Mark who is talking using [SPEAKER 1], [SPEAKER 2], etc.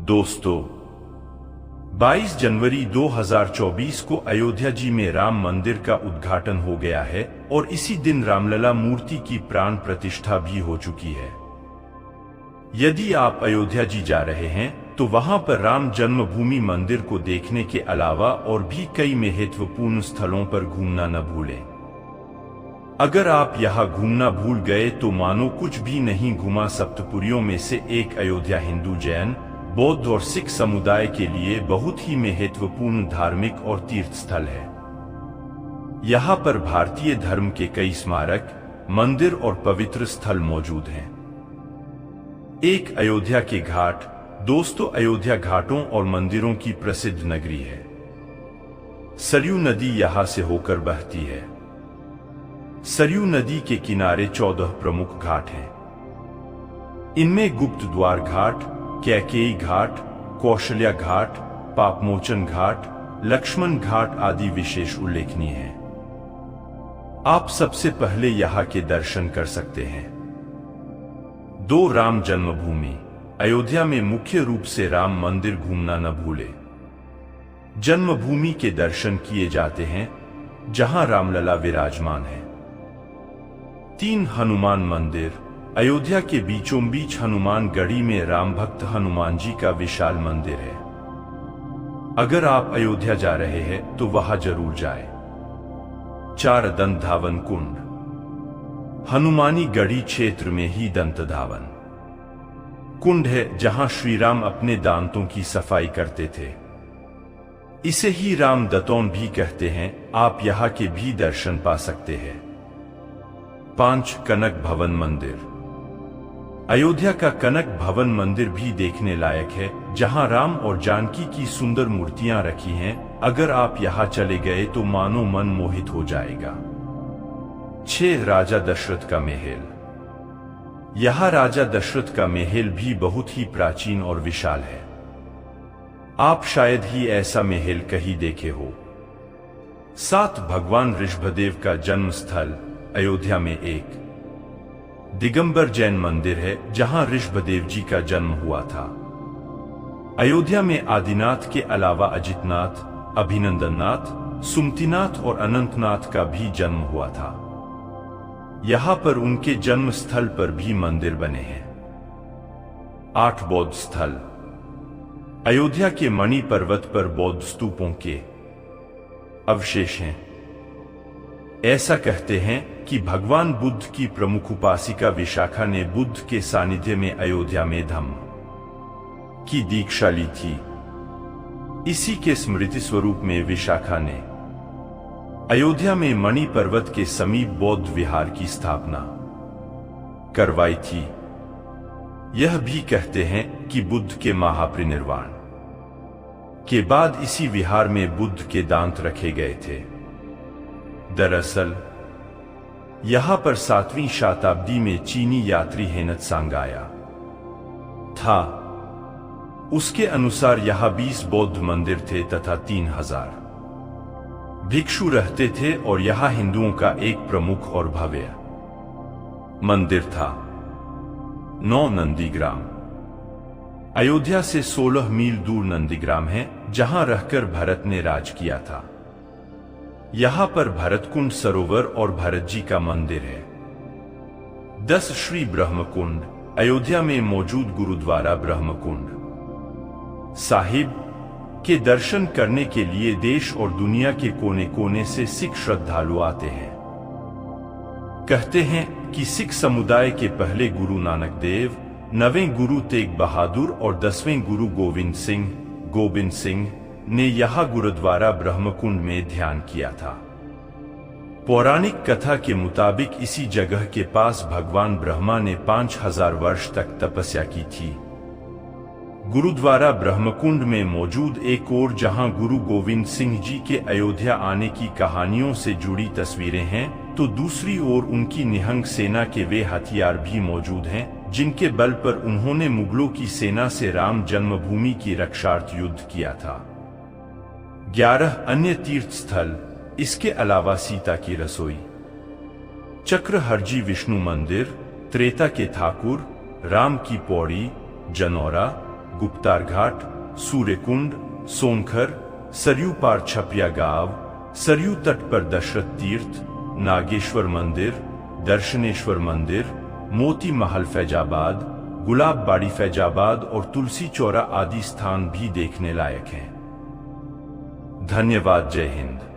[SPEAKER 1] दोस्तों, 22 जनवरी 2024 को अयोध्या जी में राम मंदिर का उद्घाटन हो गया है और इसी दिन रामलला मूर्ति की प्राण प्रतिष्ठा भी हो चुकी है। यदि आप अयोध्या जी जा रहे हैं तो वहां पर राम जन्मभूमि मंदिर को देखने के अलावा और भी कई महत्वपूर्ण स्थलों पर घूमना न भूलें। अगर आप यहाँ घूमना भूल गए तो मानो कुछ भी नहीं घुमा। सप्तपुरियों में से एक अयोध्या हिंदू, जैन, बौद्ध और सिख समुदाय के लिए बहुत ही महत्वपूर्ण धार्मिक और तीर्थ स्थल है। यहाँ पर भारतीय धर्म के कई स्मारक, मंदिर और पवित्र स्थल मौजूद हैं। एक अयोध्या के घाट। दोस्तों, अयोध्या घाटों और मंदिरों की प्रसिद्ध नगरी है। सरयू नदी यहाँ से होकर बहती है। सरयू नदी के किनारे 14 प्रमुख घाट हैं। इनमें गुप्त द्वार घाट, कैकेयी घाट, कौशल्या घाट, पापमोचन घाट, लक्ष्मण घाट आदि विशेष उल्लेखनीय हैं। आप सबसे पहले यहाँ के दर्शन कर सकते हैं। 2 राम जन्मभूमि। अयोध्या में मुख्य रूप से राम मंदिर घूमना न भूले। जन्मभूमि के दर्शन किए जाते हैं जहां रामलला विराजमान है। 3 हनुमान मंदिर। अयोध्या के बीचों बीच हनुमान गढ़ी में राम भक्त हनुमान जी का विशाल मंदिर है। अगर आप अयोध्या जा रहे हैं तो वहां जरूर जाएं। 4 दंत धावन कुंड। हनुमानी गढ़ी क्षेत्र में ही दंत धावन कुंड है जहां श्री राम अपने दांतों की सफाई करते थे। इसे ही राम दतौन भी कहते हैं। आप यहाँ के भी दर्शन पा सकते हैं। 5 कनक भवन मंदिर। अयोध्या का कनक भवन मंदिर भी देखने लायक है जहां राम और जानकी की सुंदर मूर्तियां रखी हैं। अगर आप यहां चले गए तो मानो मन मोहित हो जाएगा। 6 राजा दशरथ का महल। यह राजा दशरथ का महल भी बहुत ही प्राचीन और विशाल है। आप शायद ही ऐसा महल कहीं देखे हो। 7 भगवान ऋषभदेव का जन्म स्थल। अयोध्या में एक दिगंबर जैन मंदिर है जहां ऋषभदेव जी का जन्म हुआ था। अयोध्या में आदिनाथ के अलावा अजितनाथ, अभिनंदननाथ, सुमतिनाथ और अनंतनाथ का भी जन्म हुआ था। यहाँ पर उनके जन्म स्थल पर भी मंदिर बने हैं। 8 बौद्ध स्थल। अयोध्या के मणि पर्वत पर बौद्ध स्तूपों के अवशेष हैं। ऐसा कहते हैं कि भगवान बुद्ध की प्रमुख उपासिका विशाखा ने बुद्ध के सानिध्य में अयोध्या में धम्म की दीक्षा ली थी। इसी के स्मृति स्वरूप में विशाखा ने अयोध्या में मणि पर्वत के समीप बौद्ध विहार की स्थापना करवाई थी। यह भी कहते हैं कि बुद्ध के महापरिनिर्वाण के बाद इसी विहार में बुद्ध के दांत रखे गए थे। दरअसल यहाँ पर 7वीं शताब्दी में चीनी यात्री हेनत्सांग आया था। उसके अनुसार यहाँ 20 बौद्ध मंदिर थे तथा 3000 भिक्षु रहते थे और यहाँ हिंदुओं का एक प्रमुख और भव्य मंदिर था। 9 नंदीग्राम। अयोध्या से 16 मील दूर नंदीग्राम है जहां रहकर भरत ने राज किया था। यहाँ पर भरतकुंड सरोवर और भरत जी का मंदिर है। 10 श्री ब्रह्मकुंड। अयोध्या में मौजूद गुरुद्वारा ब्रह्मकुंड साहिब के दर्शन करने के लिए देश और दुनिया के कोने कोने से सिख श्रद्धालु आते हैं। कहते हैं कि सिख समुदाय के पहले गुरु नानक देव, 9वें गुरु तेग बहादुर और 10वें गुरु गोविंद सिंह ने यहाँ गुरुद्वारा ब्रह्मकुंड में ध्यान किया था। पौराणिक कथा के मुताबिक इसी जगह के पास भगवान ब्रह्मा ने 5000 वर्ष तक तपस्या की थी। गुरुद्वारा ब्रह्मकुंड में मौजूद एक और जहां गुरु गोविंद सिंह जी के अयोध्या आने की कहानियों से जुड़ी तस्वीरें हैं, तो दूसरी ओर उनकी निहंग सेना के वे हथियार भी मौजूद हैं जिनके बल पर उन्होंने मुगलों की सेना से राम जन्मभूमि की रक्षार्थ युद्ध किया था। 11 अन्य तीर्थ स्थल। इसके अलावा सीता की रसोई, चक्रहरजी विष्णु मंदिर, त्रेता के ठाकुर, राम की पौड़ी, जनौरा, गुप्तार घाट, सूर्यकुंड, सोनखर, सरयू पार छपिया गांव, सरयू तट पर दशरथ तीर्थ, नागेश्वर मंदिर, दर्शनेश्वर मंदिर, मोती महल फैजाबाद, गुलाब बाड़ी फैजाबाद और तुलसी चौरा आदि स्थान भी देखने लायक हैं। धन्यवाद। जय हिंद।